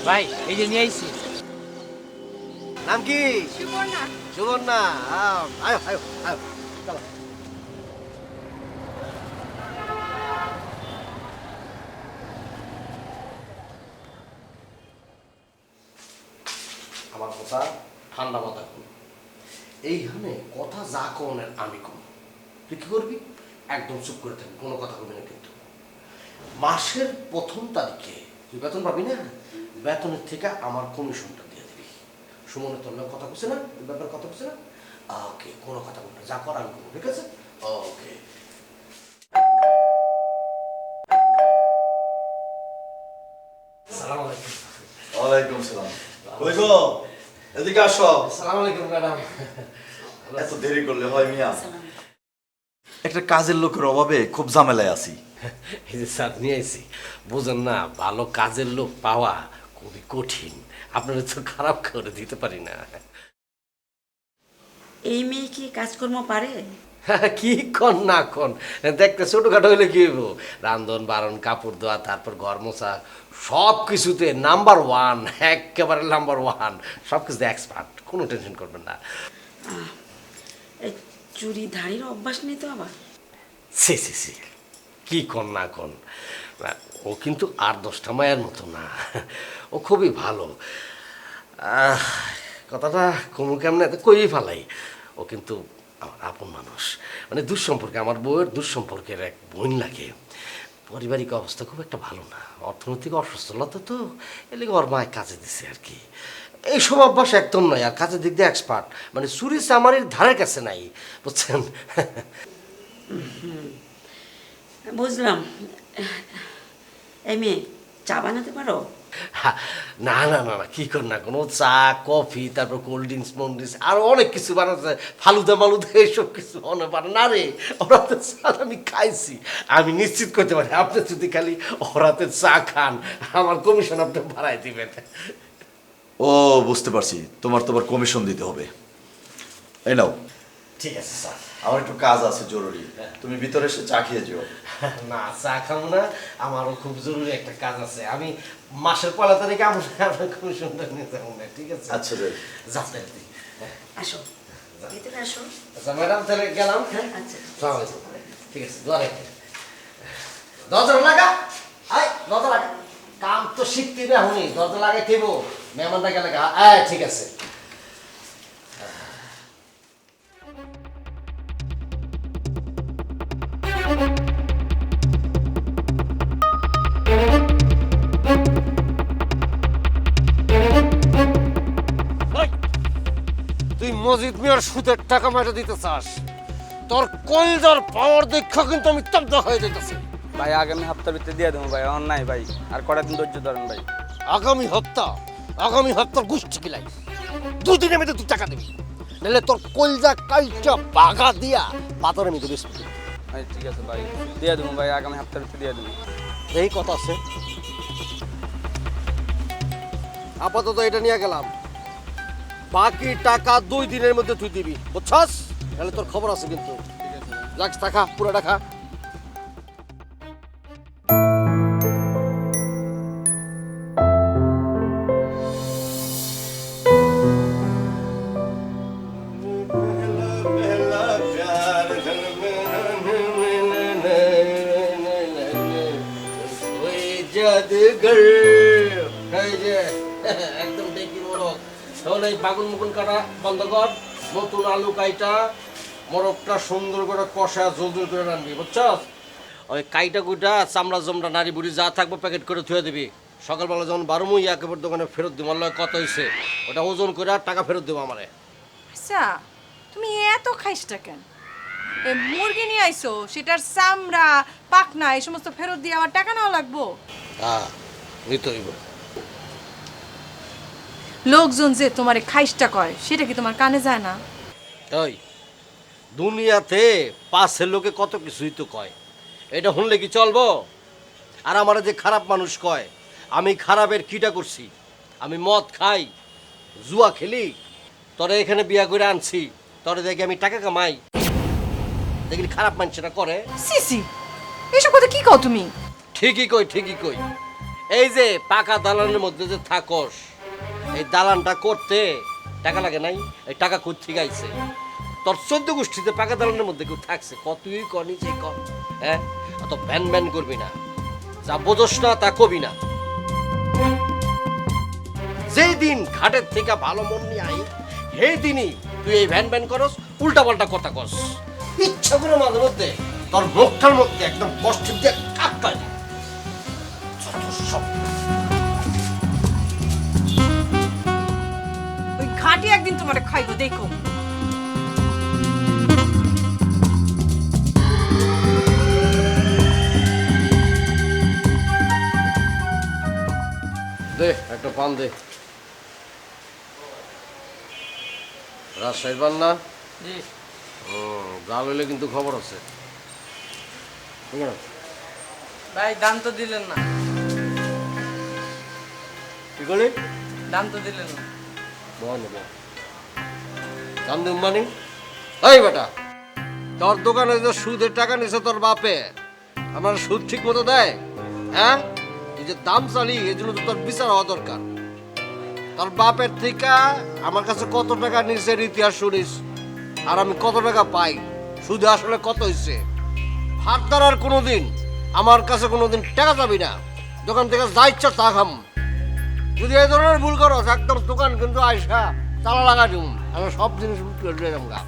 ভাই এই যে নিয়ে আইছি। নাম কি? সুবর্ণা। সুবর্ণা। আয় আয় আয় চলো। আমার কথা ঠান্ডা মাথা কর। এইখানে কথা যা কনের আমি কম। তুই কি করবি? একদম চুপ করে থাকবি, কোনো কথা বলবি না। কিন্তু মাসের প্রথম তারিখে তুই বেতন পাবি না, বেতনের থেকে আমার কমিশনটা দিয়ে দিবি। সুমনের তোর লোক কথা বলছে না, এই ব্যাপারে কথা বলছে না। ওকে, কোনো কথা বলবি না, যা কর আমি করবো, ঠিক আছে? ওকে। সালাম আলাইকুম। ওয়ালাইকুম সালাম। কই গো, এদিকে আসো। সালাম আলাইকুম ম্যাডাম। এত দেরি করলে হয় মিয়া? একটা কাজের লোকের অভাবে খুব ঝামেলায় আছি। এই যে স্যার নিয়ে আইছি, বুঝেন না, ভালো কাজের লোক পাওয়া খুবই কঠিন। আপনারা তো খারাপ করে দিতে পারি না। এই মেয়ে কি কাজকর্ম পারে? কি কন না কন, দেখতে ছোটখাটো হইলে কি হইব? রান্ধন বারণ, কাপড় ধোয়া, তারপর ঘর মোছা, সব কিছুতে নাম্বার ওয়ান, একেবারে নাম্বার ওয়ান। সব কিছুতে এক্সপার্ট, কোনো টেনশন করবেন না। এই চুরি ধারির অভ্যাস নেই তো আবার? সি সি সি, কি কন না কন, না, ও কিন্তু আর 10টা মায়ের মতো না, ও খুবই ভালো। কথাটা কোনো কেমন কই ফেলাই, ও কিন্তু আমার আপন মানুষ। মানে দুঃসম্পর্কে, আমার বউয়ের দুঃসম্পর্কের এক বোন লাগে। পারিবারিক অবস্থা খুব একটা ভালো না, অর্থনৈতিক অসচ্ছলতা তো, এলাকা ওর মায় কাজে দিছে আর কি। এইসব অভ্যাস একদম নয়, আর কাজের দিক দিয়ে এক্সপার্ট, মানে চুরি চামারির ধারের কাছে নাই, বুঝছেন? বুঝলাম। এই মেয়ে চা বানাতে পারো? না না না না, কি কর না, কোনো চা কফি, তারপর কোল্ড ড্রিঙ্কস মন্ড্রিঙ্কস আরো অনেক কিছু বানাতে, ফালুদা মালুদা এইসব কিছু বানা না রে। ওরাতে চা আমি খাইছি, আমি নিশ্চিত করতে পারি আপনি যদি খালি ওরাতে চা খান, আমার কমিশন আপনি বাড়াই দিবেন। ও বুঝতে পারছি, তোমার তো আবার কমিশন দিতে হবে। এই নাও। ঠিক আছে স্যার। আমার একটু কাজ আছে জরুরি, তুমি ভিতরে এসে চা খেয়ে যেও। না, চা খাবো না, আমারও খুব জরুরি একটা কাজ আছে। আমি মাসের 1 তারিখে আমার কমিশনটা নিয়ে যাবো না, ঠিক আছে? আচ্ছা রে, যাচ্ছেন। আসো, ভিতরে আসো। আচ্ছা ম্যাডাম, তাহলে গেলাম। হ্যাঁ আচ্ছা। সালাম আলাইকুম। ঠিক আছে, দোয়া রেখে দরজা লাগা। আয় দরজা লাগা, কাম তো শিখতে না হুনি, দরজা লাগাই দেব, মেহমানটা গেলে গা। ঠিক আছে। তুই মজিদ মিয়ার সুদের টাকা মাটা দিতে চাস? তোর কলজার পাওয়ার দেখা কিন্তু আমি স্তব্ধ হয়ে যেতেছি। ভাই আগামী সপ্তাহের ভিতরে দিয়ে দেবো ভাই, অন্যায় ভাই, আর কটা দিন ধৈর্য ধরেন ভাই। আগামী হপ্তাহ গোষ্ঠী কিলাই 2 দিনের মধ্যে তুই টাকা দিবি, নাহলে তোর কলজা কাইটা বাগা দিয়া পাথরে আমি দেবিস। ভাই ঠিক আছে ভাই, দিয়ে দেবো ভাই, আগামী সপ্তাহের ভিতরে দিয়ে দেবো। এই কথা আছে। আপাতত এটা নিয়ে গেলাম, বাকি টাকা 2 দিনের মধ্যে তুই দিবি, বুঝছস? নাহলে তোর খবর আছে কিন্তু। ঠিক আছে ভাই। যাক, টাকা পুরো টাকা। জাদুঘর একদম দেখি মোরগ। তাহলে এই বাগুন মুগুন কাটা বন্ধ কর, নতুন আলু কাইটা মোরগটা সুন্দর করে কষা জল জল করে রাখবি, বুঝছস? ওই কাইটা কুইটা চামড়া জমড়া নাড়ি বুড়ি যা থাকবো প্যাকেট করে থুয়ে দিবি। সকালবেলা যখন বারোমুই একেবারে দোকানে ফেরত দিব, আল্লাহ কত হয়েছে ওটা ওজন করে আর টাকা ফেরত দেবো আমারে। আচ্ছা, তুমি এত খাইসটা কেন? এ মুরগি নিয়ে আইছো, সেটার চামড়া পাখনা এই সমস্ত ফেরত দিয়ে আমার টাকা নেওয়া লাগবো? হ্যাঁ, নিতে হইব। লোকজন যে তোমারে খাইসটা কয় সেটা কি তোমার কানে যায় না? ওই দুনিয়াতে পাশের লোকে কত কিছুই তো কয়, এটা শুনলে কি চলবো? আর আমার যে খারাপ মানুষ কয়, আমি খারাপের কিটা করছি? আমি মদ খাই, জুয়া খেলি, তোরে এখানে বিয়া করে আনছি, তোরে দেখি আমি টাকা কামাই, দেখি খারাপ মানুষটা করে। সিসি, এসব কথা কি কও তুমি? ঠিকই কই। এই যে পাকা দালানের মধ্যে যে থাকস, এই দালানটা করতে টাকা লাগে নাই? এই টাকা কোথা থেকে আইছে? তোর 14 গোষ্ঠীতে পাকা দালানের মধ্যে কেউ থাকছে? কতই কনি যে কর, হ্যাঁ? অত ভ্যান ভ্যান করবি না, যা বোঝস না তা কবি না। যেই দিন ঘাটের থেকে ভালো মন নিয়ে আই, সেই দিনই তুই এই ভ্যান ভ্যান করস, উল্টা পাল্টা কথা কস। ইচ্ছা করে মাঝে মধ্যে তোর মুখটার মধ্যে একদম কষ্ট দিয়ে কাটকাই। ওই ঘাটি একদিন তোমারে খাইবো, দেখো। দে একটা পান দে। রাজশাহীর পান না? জি। জাল হইলে কিন্তু খবর আছে। ভাই দাম তো দিলেন না। কি করলি? দাম তো দিলেন না। দাম দিন মানে? এই বেটা, তোর দোকানে যে সুদের টাকা নিছে তোর বাপে, আমার সুদ ঠিক মতো দেয়? হ্যাঁ, এই যে দাম চালি, এই জন্য তো তোর বিচার হওয়া দরকার। তোর বাপের থেকে আমার কাছে কত টাকা নিছে ইতিহাস শুনিস, আর আমি কত টাকা পাই, সুদে আসলে কত হয়েছে। ফার্দার আর কোনোদিন আমার কাছে কোনোদিন টাকা যাবি না, দোকান থেকে যা ইচ্ছা তা খাম। যদি এই ধরনের ভুল করো, একদম দোকান কিন্তু আইসা তালা লাগা দিব, আমি সব জিনিস গা।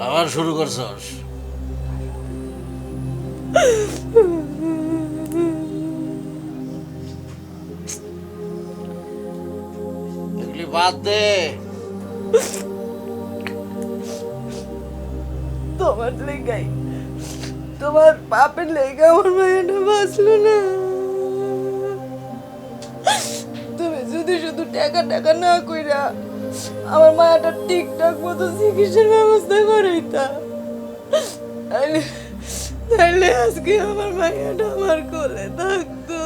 আবার শুরু করছস? এগুলি বাদ দে। তোমার লেগাই, তোমার বাপের লেগা আমার মায়েরা বাঁচলো না। তুমি যদি শুধু টাকা টাকা না কইরা আমার মায়াটা ঠিকঠাক মতো চিকিৎসার ব্যবস্থা করাইতা, তাইলে আজকে আমার মায়াটা আমার কোলে থাকতো।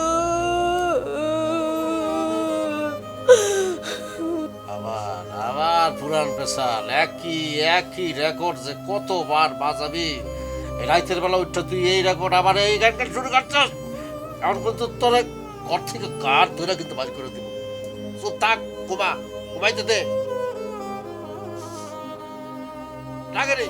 আবার আবার পুরান পেশাল, একই একই রেকর্ড যে কতবার বাজাবি। এই রাইতের বেলা উঠছো তুই এই রেকর্ড আবার এই গান শুরু করছস। এখন কিন্তু তোর ঘর থেকে কার ধরে কিন্তু বাজ করে দিব। চুপ থাক, ঘুমাইতে দে। লাগে রে।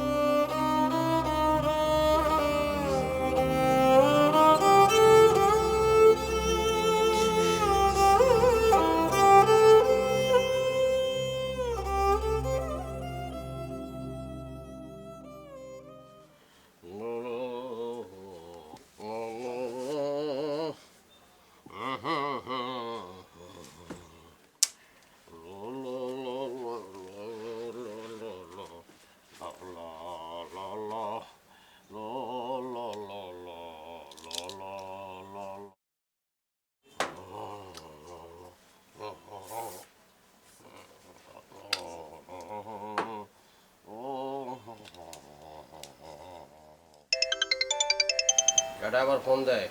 এটা আবার ফোন দেয়।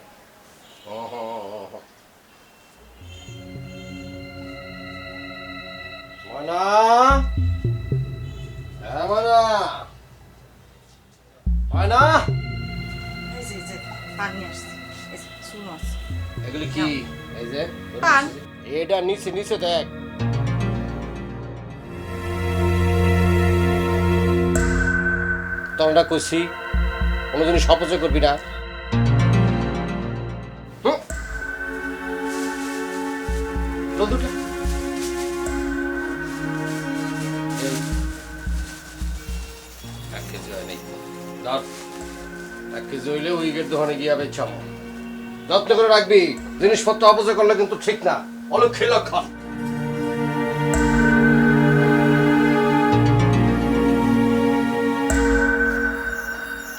ময়না, হ্যাঁ ময়না, ময়না। পানি আসছে শুনো আছে এগুলি কি এই যে পান। এটা নিচে নিচে দেখ তোমরা কইছি কোনো জিনিস অপচয় করবি না হুম? জল দুটো। এই, 1 কেজি হয় নাই ধর 1 কেজি হইলে ওই গেট দোকানে গিয়ে বেচাম যত্ন করে রাখবি জিনিসপত্র অপচয় করলে কিন্তু ঠিক না অলক্ষী লক্ষণ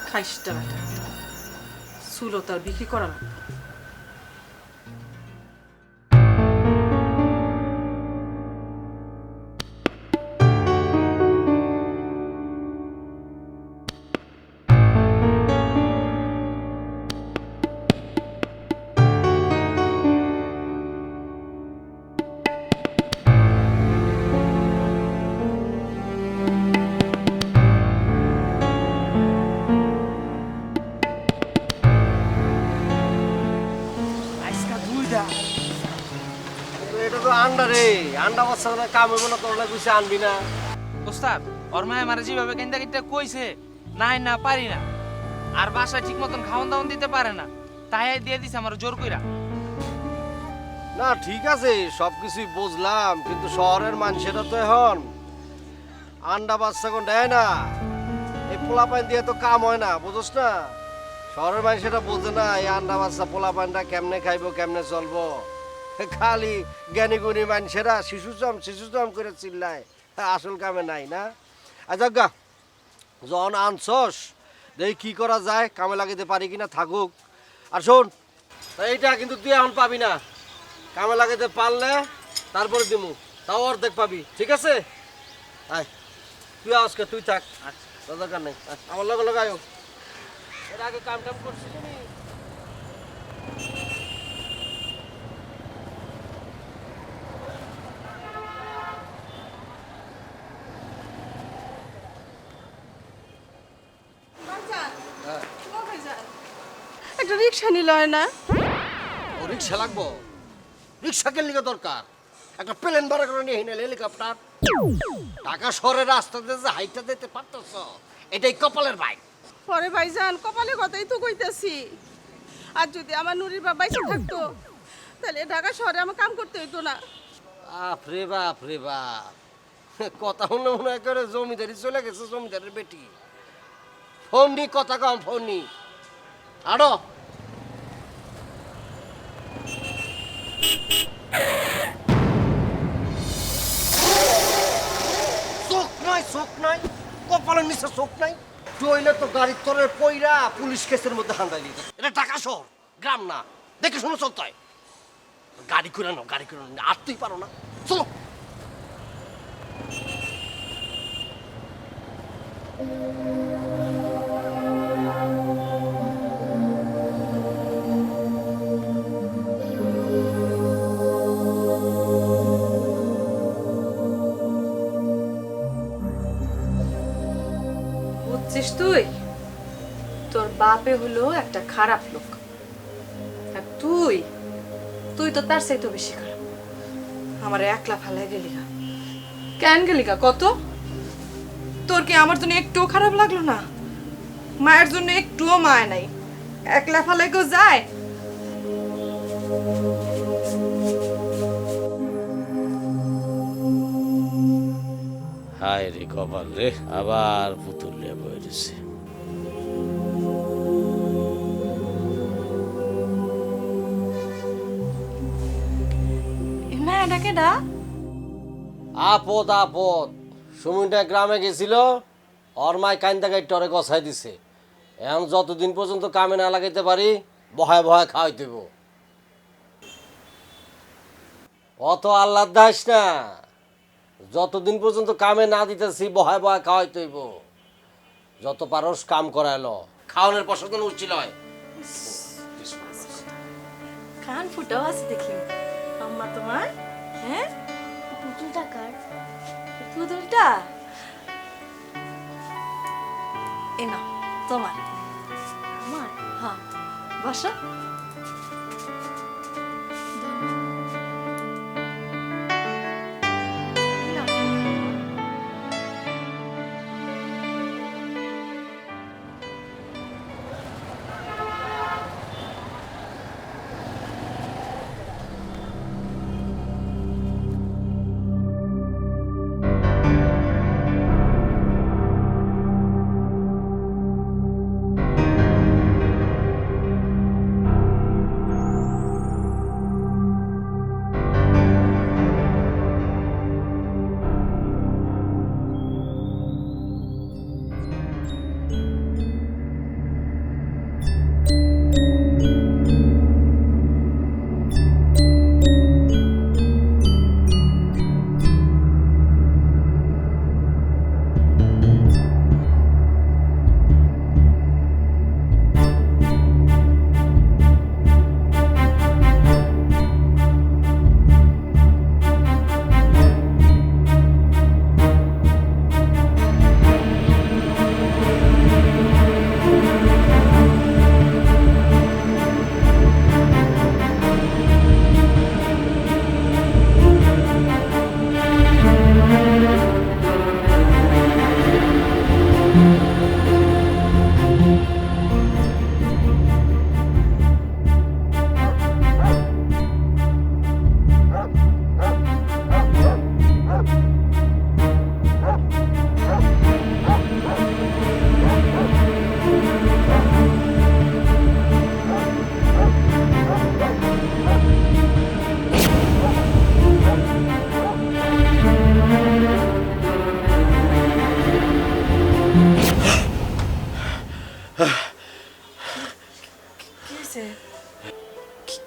খাইসটা বেটা চুলো তার বিক্রি করা লাগবে আজকা দুইটা এটা তো আন্ডা রে আন্ডা বাচ্চা কাম হইব না তোর লাগে আনবি না ওস্তাদ ওর মায় আমার যেভাবে কেন্দা কিনতে কইছে নাই না পারি না আর বাসায় ঠিক মতন খাওয়ান দাওয়ান দিতে পারে না তাই দিয়ে দিছে আমার জোর কইরা না ঠিক আছে সবকিছুই বুঝলাম কিন্তু শহরের মানুষেরা তো এখন আন্ডা বাচ্চা কোন দেয় না এই পোলা পান দিয়ে তো কাম হয় না বুঝছ না শহরের মানুষেরা বোঝে না এই আন্ডা বাচ্চা পোলা পানটা কেমনে খাইবো কেমনে চলবো খালি জ্ঞানী গুণী মানুষেরা শিশু চম করে চিল্লায় আসল কামে নাই না আচ্ছা গা যখন আনছস দেখি কি করা যায় কামে লাগাইতে পারি কিনা থাকুক আর শোন এইটা কিন্তু তুই এখন পাবি না কামে লাগাইতে পারলে তারপরে দিমু তাও অর্ধেক পাবি ঠিক আছে আয় তুই আজকে তুই থাক আচ্ছা দরকার নেই আমার লগে লগে আয়ো এর আগে কাম টাম করছিস তুমি একটা রিক্সা নিল হয় না ও রিক্সা লাগবো রিক্সা কে লিগে দরকার একটা প্লেন ভাড়া করে নিয়ে হিনে হেলিকপ্টার ঢাকা শহরের রাস্তাতে যে হাইটটা দিতে পারতেছ এটাই কপালের বাইক পরে ভাইজান কপালে কথাই তো কইতাছি আর যদি আমার নুরির বাবা বাইসে থাকতো তাহলে ঢাকা শহরে আমার কাম করতে হইতো না বাপ রে বাপ রে বাপ কথা মনে মনে করে জমিদারি চলে গেছে জমিদারের বেটি ফোন নি কথা কম ফোন নি আড়ো চোখ নাই কপালের নিচে চোখ নাই টইলে তো গাড়ির তরের পইরা পুলিশ কেসের মধ্যে হান্দাই দিত এটা ঢাকা শহর গ্রাম না দেখে শুনে চলতে হয় গাড়ি করে নাও আর তুই পারো না চলো বুঝছিস তুই তোর বাপে হলো একটা খারাপ লোক আর তুই তুই তো তার চাইতে বেশি খারাপ আমার একলা ফালাই গেলি গা কেন গেলি গা কত তোর কি আমার জন্য একটুও খারাপ লাগলো না মায়ের জন্য একটুও মায় নাই একলা ফালাই কেউ যায় হায় রে কপাল রে আবার পুতুল নিয়ে বইরেছে মায়াটা কেডা আপদ আপদ সুমিনটা গ্রামে গেছিল ওর মায় কান্দা গাইতে ওরে গছাই দিছে এখন যতদিন পর্যন্ত কামে না লাগাইতে পারি বহায় বহায় খাওয়াই দেব অত আল্লাহ দাস না যতদিন পর্যন্ত কামে না দিতেছি বহায় বহায় খাওয়াই তৈব যত পারস কাম করাইলো খাওয়ানোর প্রসাদন উচিত হয় কান ফুটাও আছে দেখি আম্মা তোমার হ্যাঁ পুতুলটা কার? পুতুলটা এ না তোমার আমার? হ্যাঁ বাসা?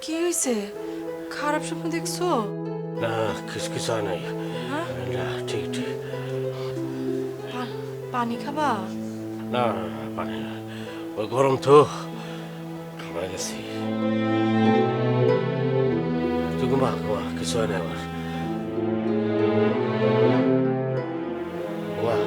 কি হয়েছে? খারাপ স্বপ্ন দেখছো? না কিছু হয় নাই। হ্যাঁ? না ঠিক ঠিক। পানি খাবা? না পানি না, ওই গরম তো ঘামে গেছি। তুই ঘুমা ঘুমা, কিছু হয় না আমার। ঘুমা।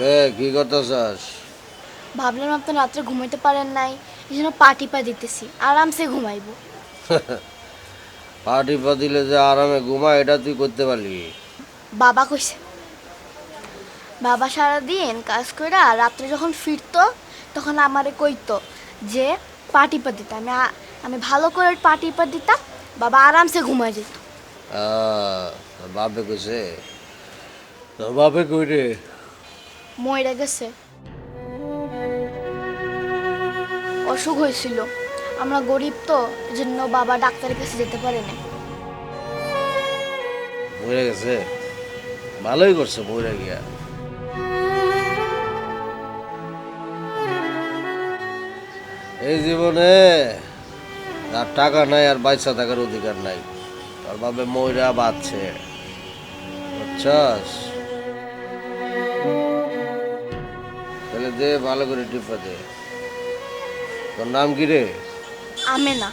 রে কি করতেছস? ভাবলাম আপনি রাত্রে ঘুমাইতে পারেন নাই, এই জন্য পাটি পা দিতেছি, আরামসে ঘুমাইবো। পাটি পা দিলে যে আরামে ঘুমা, এটা তুই করতে পারলি? বাবা কইছে, বাবা সারাদিন কাজ কইরা রাত্রে যখন ফিরতো তখন আমারে কইতো যে পাটি পা দিতে, আমি ভালো করে পাটি পা দিতাম, বাবা আরামসে ঘুমাই যেত। তোর বাপে কইছে? তোর বাপে কই রে? মইরা গেছে, অসুখ হয়েছিল, আমরা গরিব তো এজন্য বাবা ডাক্তারের কাছে যেতে পারে না। মরে গেছে? ভালোই করছে মরে গিয়া। এই জীবনে আর টাকা নাই আর বাইসা থাকার অধিকার নাই। তোর বাপে মইরা বাঁচছে, বুঝছস? তাহলে দে ভালো করে টিপা দে। তোর নাম কি রে? আমেনা।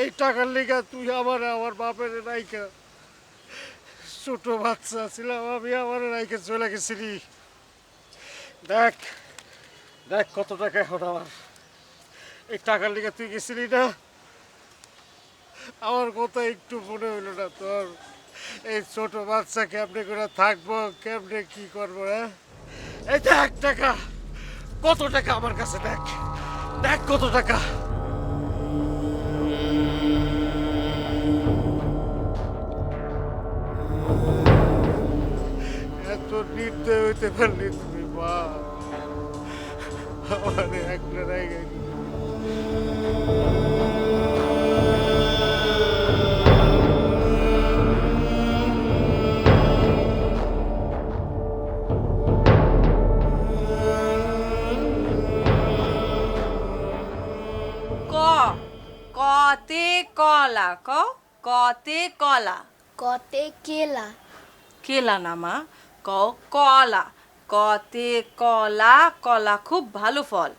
এই টাকার লিগা তুই আমার বাপের নাইকা ছোট বাচ্চা ছিলাম আমি আমার নাইকে চলে গেছিলি। দেখ দেখ কত টাকা এখন আমার। এই টাকার লিগা তুই গেছিলি না, আমার কথা একটু মনে হইলো না তোর? এই ছোট বাচ্চা কেমনে করে থাকবো, কেমনে কি করবো? হ্যাঁ, এই দেখ টাকা, কত টাকা আমার কাছে, দেখ দেখ কত টাকা। এত নির্দয় হইতে পারলি তুমি মা? আমার একটা জায়গায় ক কতে কলা, কতে কলা। কতে কেলা। কেলা না মা, কলা। কতে কলা, কলা খুব ভালো ফল।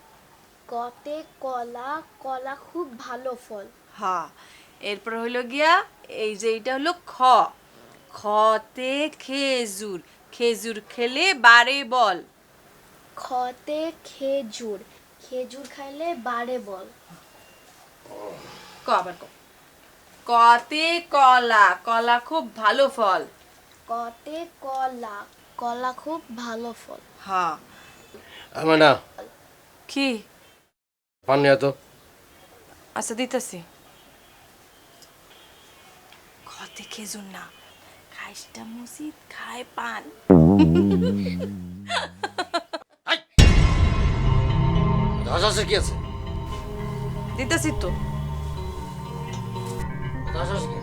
কতে কলা, কলা খুব ভালো ফল। হ্যাঁ, এরপর হইলো গিয়া এই যে এটা হলো খ। খতে খেজুর, খেজুর খেলে বাড়ে বল। খতে খেজুর, খেজুর খাইলে বাড়ে বল। আবার কতে কলা, কলা খুব ভালো ফল। কতে কলা, কলা খুব ভালো ফল। হ্যাঁ। আমার না কি? পানি এত আচ্ছা দিতেছি। খতে খেজুর না, খাইসটা মসজিদ খায় পান। হাসাহাসি কি আছে? দিতেছি তো। হাসাহাসি কি?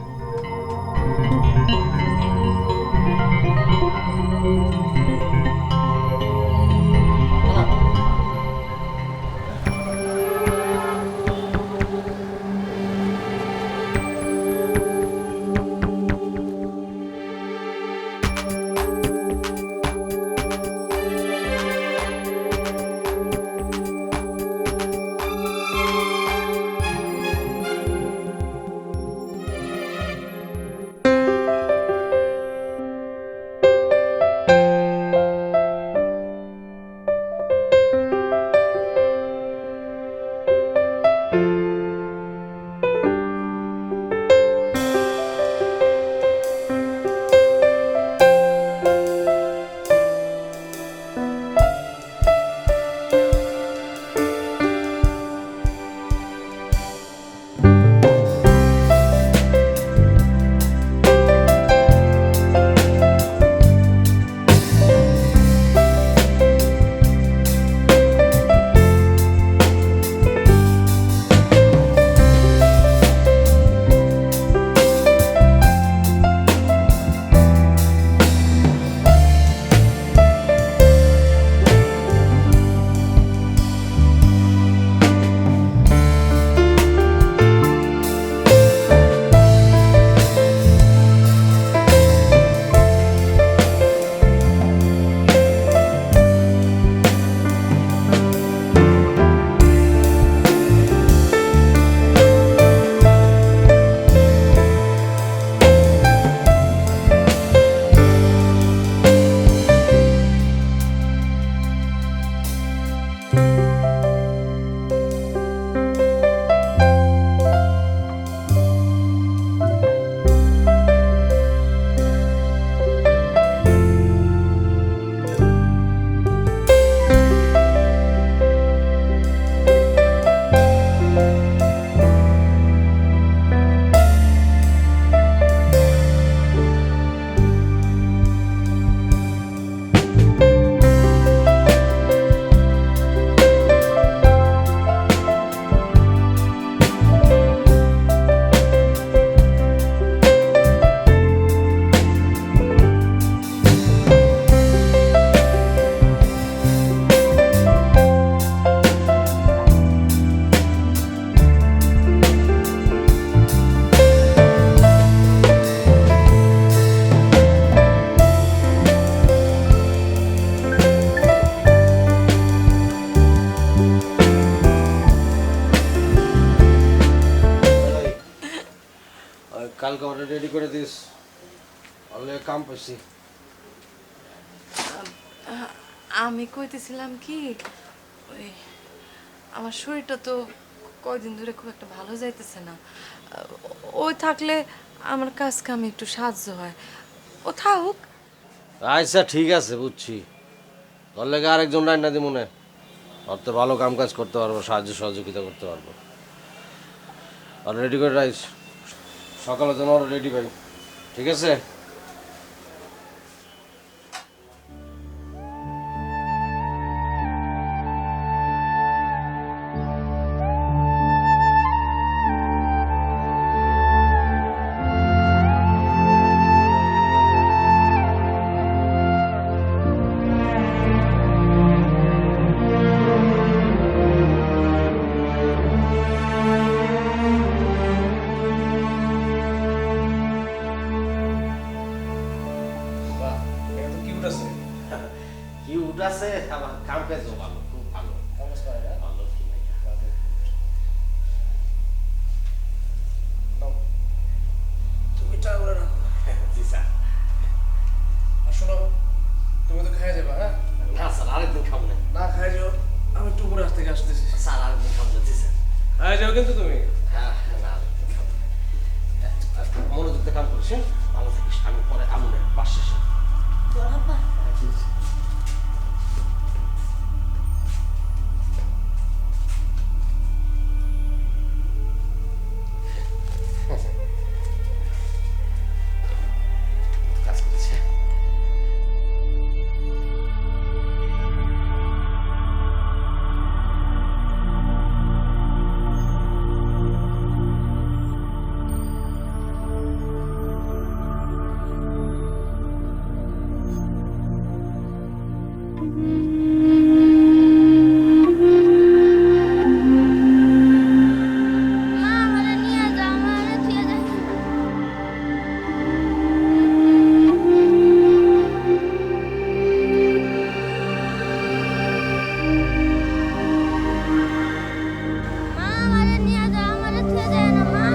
কালকে ওটা রেডি করে দিস, তাহলে কাম পাইছি। আমি কইতেছিলাম কি, ওই আমার শরীরটা তো কয়দিন ধরে খুব একটা ভালো যাইতেছে না। ওই থাকলে আমার কাজ কামে একটু সাহায্য হয়। ও থাকুক। আচ্ছা ঠিক আছে, বুঝছি। তোর লেগে আরেকজন রান্না দি মনে, ওর তো ভালো কাম কাজ করতে পারবো, সাহায্য সহযোগিতা করতে পারবো। আর রেডি করে রাইস, সকালে যেন ওরা রেডি পাই, ঠিক আছে? কি উঠাছে, আমার কাম কাজও ভালো, খুব ভালো। ভালো কি নাই। তুমি টাকাগুলো রাখো। জি স্যার। আর শোনো, তুমি তো খাই যাবে, হ্যাঁ? না স্যার, আরেকদিন খাবো না। না খাই যাও, আমি একটু উপরে থেকে আসতেছি। স্যার আরেকদিন খাবো না, জি স্যার। খাই যাও কিন্তু তুমি। হ্যাঁ না, আরেকদিন খাবো না। মনোযোগ দিয়ে কাম করিস, হ্যাঁ? ভালো থাকিস, আমি পরে আমনে পাশ শেষে। কাজ করছে। মা আমারে নিয়ে যাও, আমারে থুয়ে যাও। মা আমারে নিয়ে যাও, আমারে থুয়ে যায় না মা।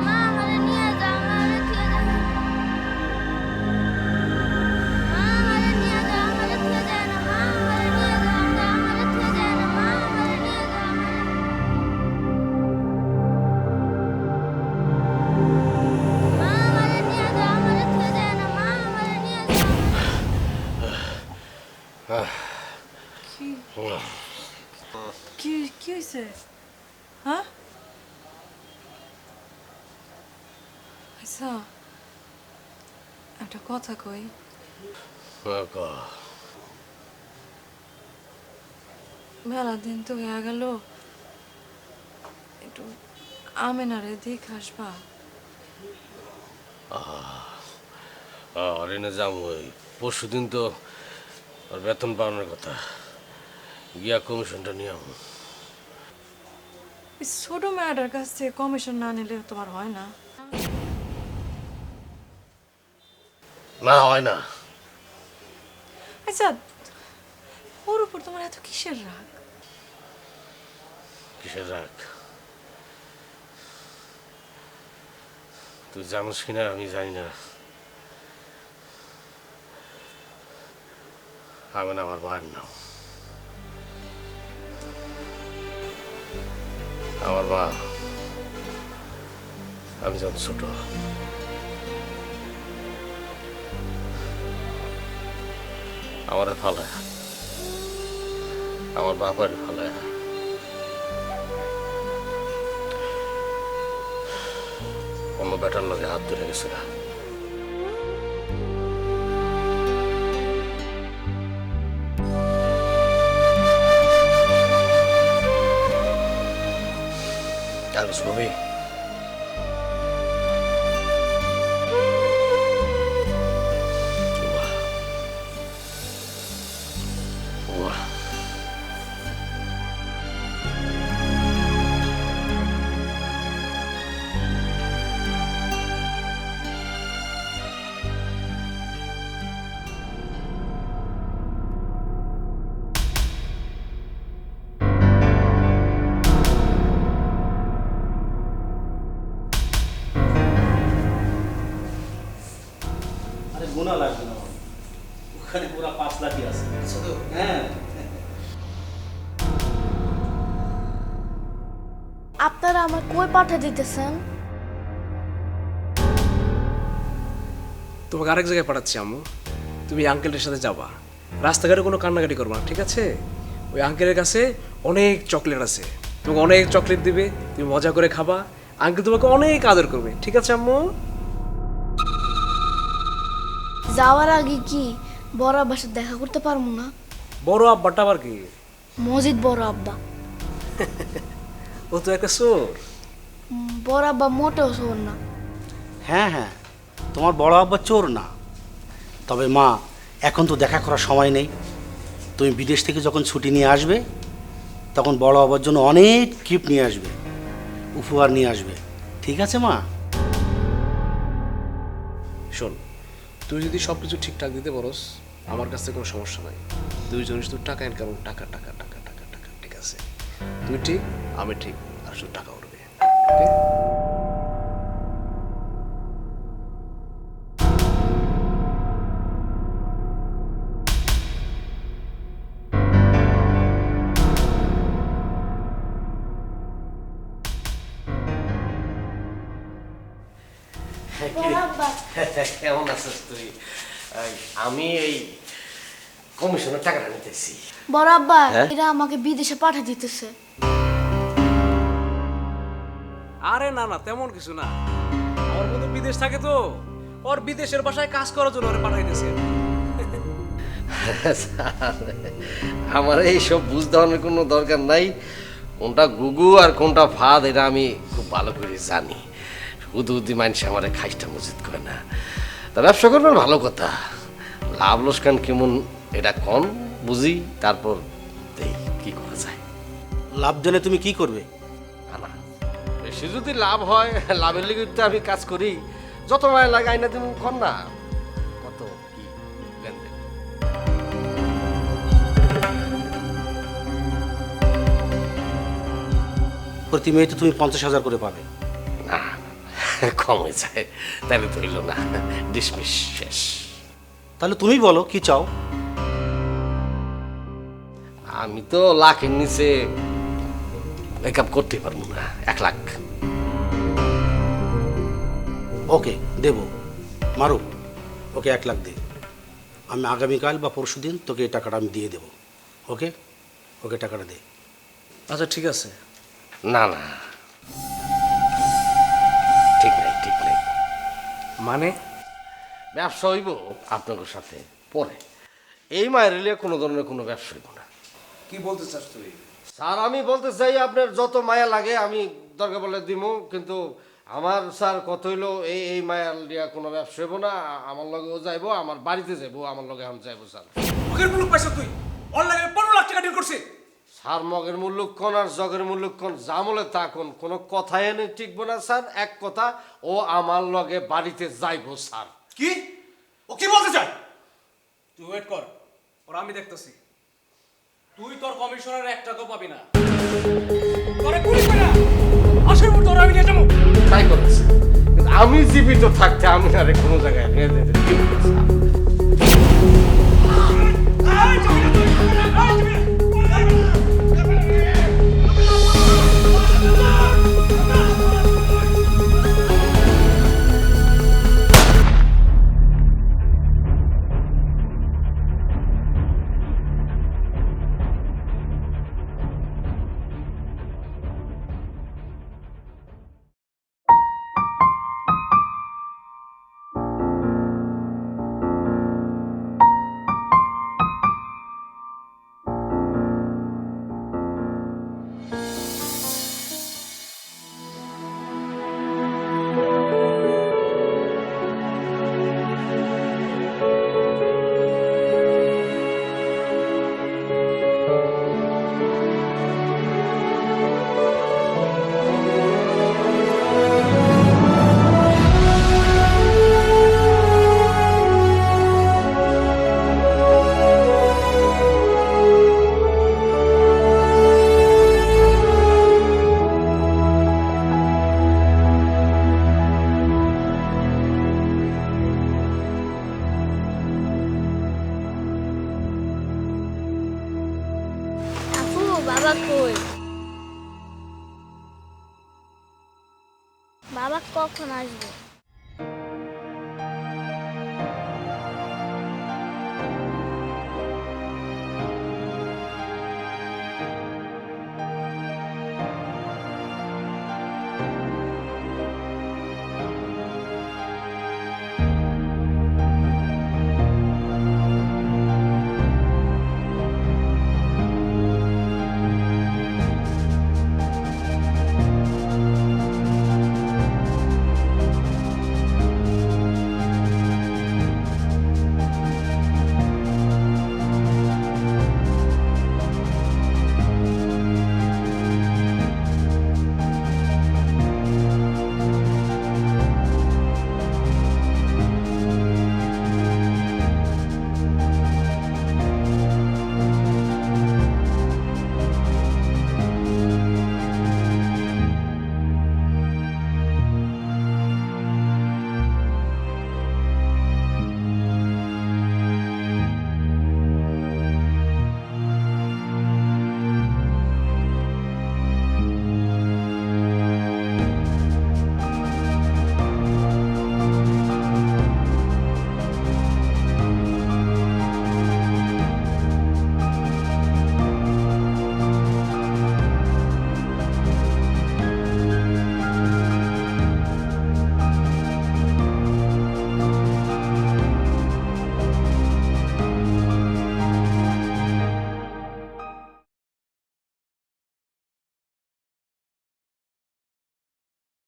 মা আমারে নিয়ে যাও, আমারে থুয়ে যায় না। মা আমারে নিয়ে যাও, আমারে থুয়ে যায় না। মা আমারে নিয়ে যাও, আমারে থুয়ে যায় না। মা আমারে নিয়ে যাও, মা আমারে নিয়ে যাও, আমারে থুয়ে যায় না। মা আমারে নিয়ে যাও। কি কি হয়েছে? হ্যাঁ? আচ্ছা, একটা কথা কই। মেলা দিন তো হয়ে গেল, একটু আমেনারে দেখে আসবা। অরেনে যাম, ওই পরশু দিন তো ওর বেতন পাওয়ানোর কথা, গিয়া কমিশনটা নিয়ে আমো। এই ছোট মেয়েটার কাছ থেকে কমিশন না নিলে তোমার হয় না? না হয় না। আচ্ছা, ওর উপর তোমার এত কিসের রাগ? কিসের রাগ? তুই জানিস কিনা আমি জানি না, আমি না আমার মায়ের নাম। আমার মা, আমি যখন ছোট, আমার ফালায়, আমার বাবার ফালায় অন্য বেটার লগে হাত ধরে গেছে। আর ছবি আছে তো? হ্যাঁ আপনারা আমার কই পাঠা দিতেছেন? তোমাকে আরেক জায়গায় পাঠাচ্ছি আম্মু। তুমি আঙ্কেলের সাথে যাবা, রাস্তাঘাটে কোনো কান্নাকাটি করবা না, ঠিক আছে? ওই আঙ্কেলের কাছে অনেক চকলেট আছে, তোমাকে অনেক চকলেট দিবে, তুমি মজা করে খাবা, আঙ্কেল তোমাকে অনেক আদর করবে, ঠিক আছে আম্মু? যাওয়ার আগে কি বড় আব্বার সাথে দেখা করতে পারবো না? বড় আব্বাটা আবার কি? মজিদ বড় আব্বা। ও তো একটা চোর। বড় আব্বা মোটেও শোন না। হ্যাঁ হ্যাঁ, তোমার বড় আব্বা চোর না, তবে মা এখন তো দেখা করার সময় নেই। তুমি বিদেশ থেকে যখন ছুটি নিয়ে আসবে তখন বড় আব্বার জন্য অনেক গিফট নিয়ে আসবে, উপহার নিয়ে আসবে, ঠিক আছে মা? শোন, তুই যদি সব কিছু ঠিকঠাক দিতে পারোস আমার কাছে কোনো সমস্যা নাই। দুইজন শুধু টাকা ইনকাম, টাকা টাকা টাকা টাকা টাকা, ঠিক আছে? তুই ঠিক, আমি ঠিক, আর শুধু টাকা উঠবে, ওকে? বড় আব্বা, কেমন আছিস তুই? আমি এই কমিশনের টাকাটা নিতেছি। বড় আব্বা, হ্যাঁ? এরা আমাকে বিদেশে পাঠা দিতেছে। আরে না না, তেমন কিছু না। আমার বন্ধু বিদেশ থাকে তো, ওর বিদেশের বাসায় কাজ করার জন্য ওরে পাঠাইতেছে। আমার এইসব বুঝতে হওয়ার কোনো দরকার নাই। কোনটা গুগু আর কোনটা ফাঁদ এটা আমি খুব ভালো করে জানি। শুধু মানুষ আমার খাইটা মসজিদ করে না। তা ব্যবসা করবেন ভালো কথা, লাভ লোকসান কেমন এটা কম বুঝি, তারপর দেই কি করা যায়। লাভ জেনে তুমি কি করবে? না, বেশি যদি লাভ হয়, লাভের লিগে তো আমি কাজ করি। যত মায় লাগে আইনা তুমি কর না, কত কি লেনদেন। প্রতি মেয়ে তো তুমি 50,000 করে পাবে। না, কম হয়ে যায়, তাহলে তো হইল না, ডিসমিস, শেষ। তাহলে তুমি বলো কি চাও? আমি তো লাখের নিচে মেকআপ করতে পারবো না। 1 লাখ। ওকে দেবো, মারু, ওকে 1 লাখ দে। আমি আগামীকাল বা পরশু দিন তোকে এই টাকাটা আমি দিয়ে দেবো। ওকে, ওকে টাকাটা দে। আচ্ছা ঠিক আছে। না না, ঠিক নাই, ঠিক নাই। মানে ব্যবসা হইব আপনাদের সাথে পরে, এই মায়ের লিয়ে কোনো ধরনের কোনো ব্যবসা হইব না। কি বলতে চাস তুই? স্যার আমি বলতে চাই আপনার যত মায়া লাগে আমি দরকার বলে দিব, কিন্তু আমার স্যার কত হইলো এই মায়ার লিয়া কোনো ব্যবসা হইব না। আমার লগেও যাইবো, আমার বাড়িতে যাইবো, আমার লগে এখন যাইবো স্যার। মগের মুলুক পাইছ তুই? অনলাইনে 15 লাখ টাকা ডিল করছিস। স্যার মগের মূল্যক কোন আর জগের মূল্যক কোন, জামলে তা কোন, কোনো কথাই এনে টিকবো না স্যার। এক কথা, ও আমার লগে বাড়িতে যাইবো স্যার। কি? ও কি বলতে চায়? তুই ওয়েট কর, ওরা আমি দেখতেছি। তুই তোর কমিশনার 1 টাকাও পাবি না। তোরে গুলি করে না, আসার মতো ওরা আমি নিয়ে যাবো। তাই করেছে, কিন্তু আমি জীবিত থাকতে আমি আরে কোনো জায়গায় নিয়ে যেতে দিব না, স্যার। বাবা কই? বাবা কখন আসবে?